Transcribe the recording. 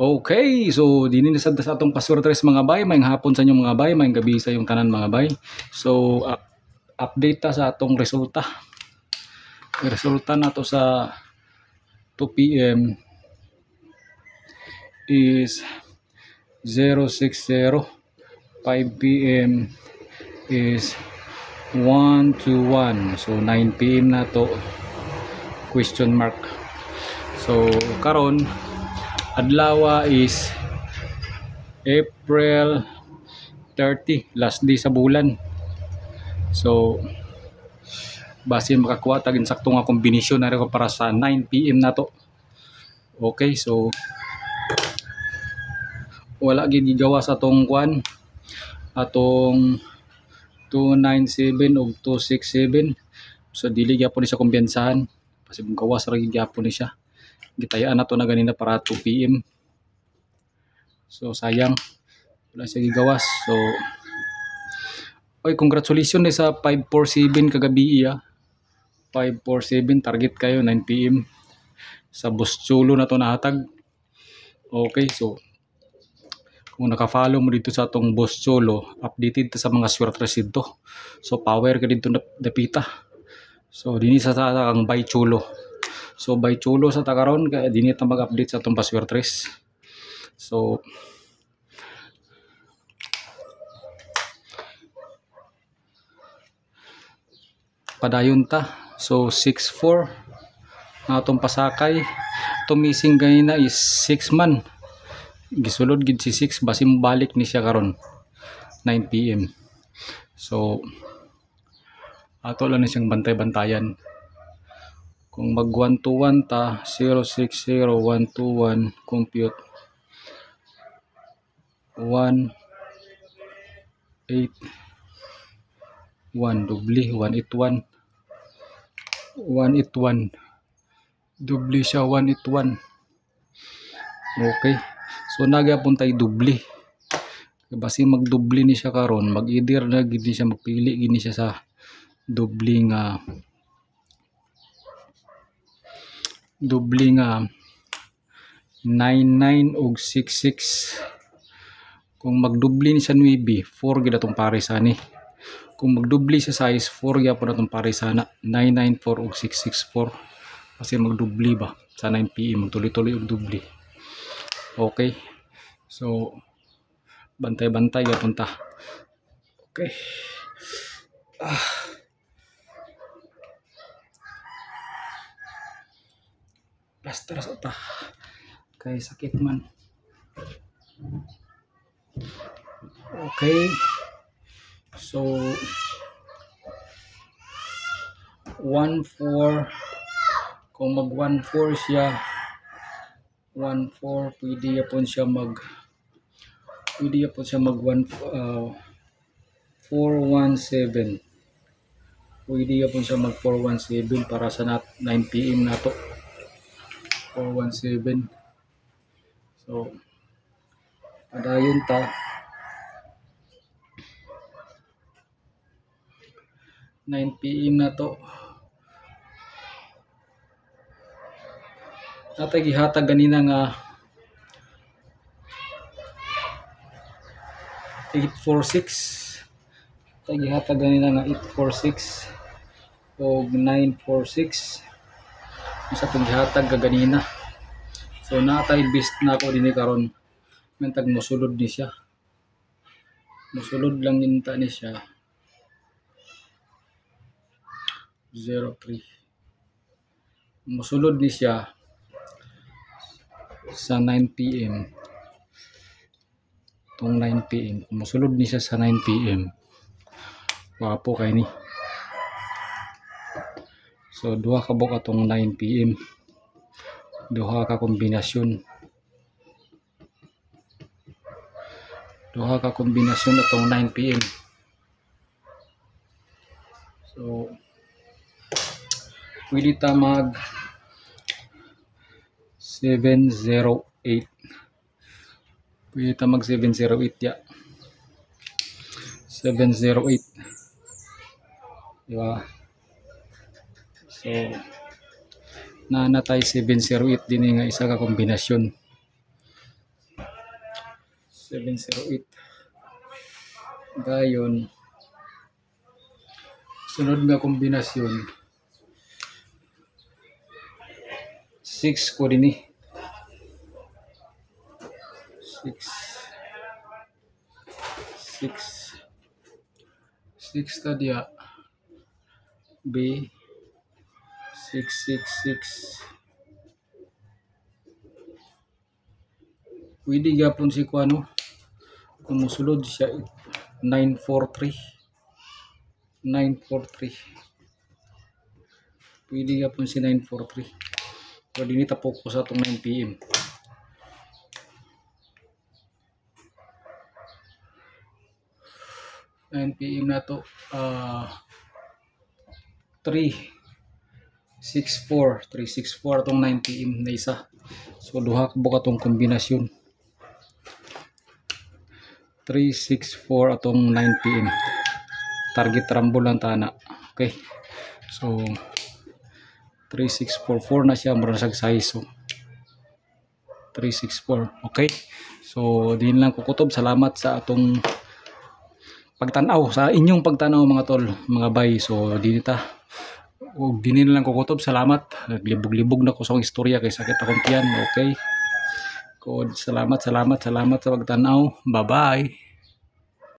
Okay, so dinhi sa atong paswerte mga bay, may hapon sa inyo mga bay, may gabi sa yung tanan mga bay. So update ta sa atong resulta. Resulta nato sa 2 PM is 060, 5 PM is 121. So 9 PM na to, question mark. So karon adlaw is April 30, last day sa bulan. So base makakuha tag insakto nga kombinasyon na rin para sa 9 PM na to. Okay, so wala gid gigawa sa atong kwan, atong 297 ug 267. So dili gyapon ni siya kumbiyansahan kasi gawas ra gyapon ni siya. Gitayaan nato na ganina para 2 PM. So sayang wala siya gigawas. So oy, congratulations sa 547 kagabi 547 target kayo 9 PM sa Boss Chulo na to nahatag. Okay, so kung naka-follow mo dito sa atong Boss Chulo, updated ta sa mga swerte dito. So power ka dito dapita. So dinhi sa ang Bay Chulo. So Bay Chulo sa takaron kaya dinhi ta mag-update sa atong paswertres. So padayon ta. So 64 na atong pasakay. Itong missing ganina is 6 man. Gisulod gid si 6 basi balik ni siya karon 9 PM. So ato lang na siyang bantay-bantayan. Kung mag 121 ta 060121 compute 181 dubli 181 dubli siya 181. Okay, so nagyapon tay dubli basi magdubli ni siya karon, mag-either na gid ni siya, magpili gid ni siya sa dubli nga 99 ug 66. Kung magdubli ni siya 9, 4 gid atong pares ani. Kung magdubli siya size 4 gyapon atong pares sana 994 ug 664 kasi magdubli ba sa 9 PM, magtuloy-tuloy og dubli. Okay, so bantay-bantay gyapon ta. Okay, plaster sa ta kay sakit man. Okay, so 14, kung mag 14 siya 14 pwede yapon siya mag 417. Pwede yapon siya mag 417 para sa 9 PM na to. 417. So padayon ta. 9 PM na to. Natay gihatag ganina nga 846. Natay gihatag ganina nga 846 o 946. Isa tong gihatag ganina. So natay best na ako dinhi karon. Mentag mosulod ni siya. Mosulod lang ninta ni siya. 03. Mosulod ni siya sa 9 PM. Tong 9 PM. Mosulod ni siya sa 9 PM. Wapo kay ni. So duha ka buok atong 9 PM. Duha ka kombinasyon. Duha ka kombinasyon atong 9 PM. So pwede ta mag 708. Pwede ta mag 708 ya. 708. Diba? So nanatay 708 din nga isa ka kombinasyon. 708. Dayon sunod nga kombinasyon 6 ko din 6 tadya B 666. Pwede gapon si kuano kumusulod siya 943. Pwede gapon si 943. So dini tapok ko sa itong 9 PM. na to 364 itong 9 PM na isa. So duha ka buka itong kombinasyon 364 atong 9 PM. Target rumble lang tana. Okay. So 3644 na siya mura sa size. So 364. Okay. So din lang kukutob. Salamat sa atong pagtanaw, sa inyong pagtanaw mga tol, mga bay. So dinita ug din lang kukutob. Salamat. Naglibog-libog na ko sa istorya kay sakit akong tiyan. Okay. Salamat sa pagtanaw. Bye-bye.